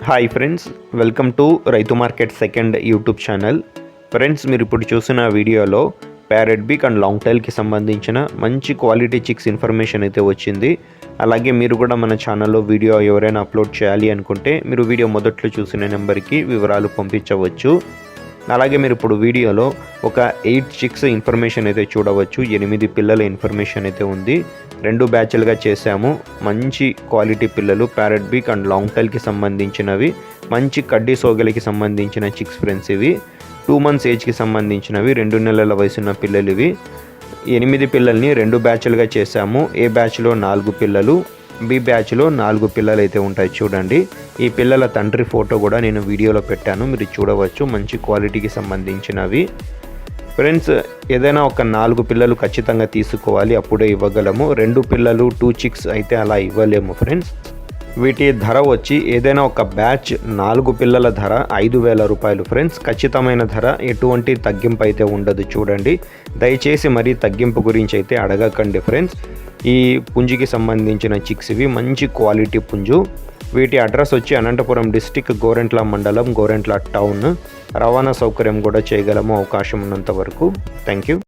Hi friends, welcome to రైతు market second YouTube channel. Friends, మీరు ఇప్పుడు చూసిన వీడియోలో ప్యారెట్ బీక్ అండ్ లాంగ్ టైల్కి సంబంధించిన మంచి క్వాలిటీ చిక్స్ ఇన్ఫర్మేషన్ అయితే వచ్చింది. అలాగే మీరు కూడా మన ఛానల్లో వీడియో ఎవరైనా అప్లోడ్ చేయాలి అనుకుంటే మీరు వీడియో మొదట్లో చూసిన నెంబర్కి వివరాలు పంపించవచ్చు. అలాగే మీరు ఇప్పుడు వీడియోలో ఒక 8 చిక్స్ ఇన్ఫర్మేషన్ అయితే చూడవచ్చు. 8 పిల్లల ఇన్ఫర్మేషన్ అయితే ఉంది. 2 బ్యాచ్లుగా చేశాము. మంచి క్వాలిటీ పిల్లలు, ప్యారెట్ బీక్ అండ్ లాంగ్ టైల్కి సంబంధించినవి, మంచి కడ్డీ సోగలికి సంబంధించిన చిక్స్ ఫ్రెండ్స్. ఇవి 2 months ఏజ్కి సంబంధించినవి, 2 నెలల వయసున్న పిల్లలు. ఇవి 8 పిల్లల్ని 2 బ్యాచ్లుగా చేశాము. ఏ బ్యాచ్లో 4 పిల్లలు, బి బ్యాచ్లో 4 పిల్లలు అయితే ఉంటాయి. చూడండి, ఈ పిల్లల తండ్రి ఫోటో కూడా నేను వీడియోలో పెట్టాను, మీరు చూడవచ్చు. మంచి క్వాలిటీకి సంబంధించినవి ఫ్రెండ్స్. ఏదైనా ఒక 4 పిల్లలు ఖచ్చితంగా తీసుకోవాలి, అప్పుడే ఇవ్వగలము. 2 పిల్లలు 2 చిక్స్ అయితే అలా ఇవ్వలేము ఫ్రెండ్స్. వీటి ధర వచ్చి ఏదైనా ఒక బ్యాచ్ 4 పిల్లల ధర 5,000 రూపాయలు ఫ్రెండ్స్. ఖచ్చితమైన ధర, ఎటువంటి తగ్గింపు అయితే ఉండదు. చూడండి, దయచేసి మరీ తగ్గింపు గురించి అయితే అడగకండి ఫ్రెండ్స్. ఈ పుంజుకి సంబంధించిన చిక్స్ ఇవి, మంచి క్వాలిటీ పుంజు. వీటి అడ్రస్ వచ్చి అనంతపురం డిస్టిక్, గోరెంట్ల మండలం, గోరెంట్ల టౌన్. రవాణా సౌకర్యం కూడా చేయగలము అవకాశం ఉన్నంత వరకు. Thank you.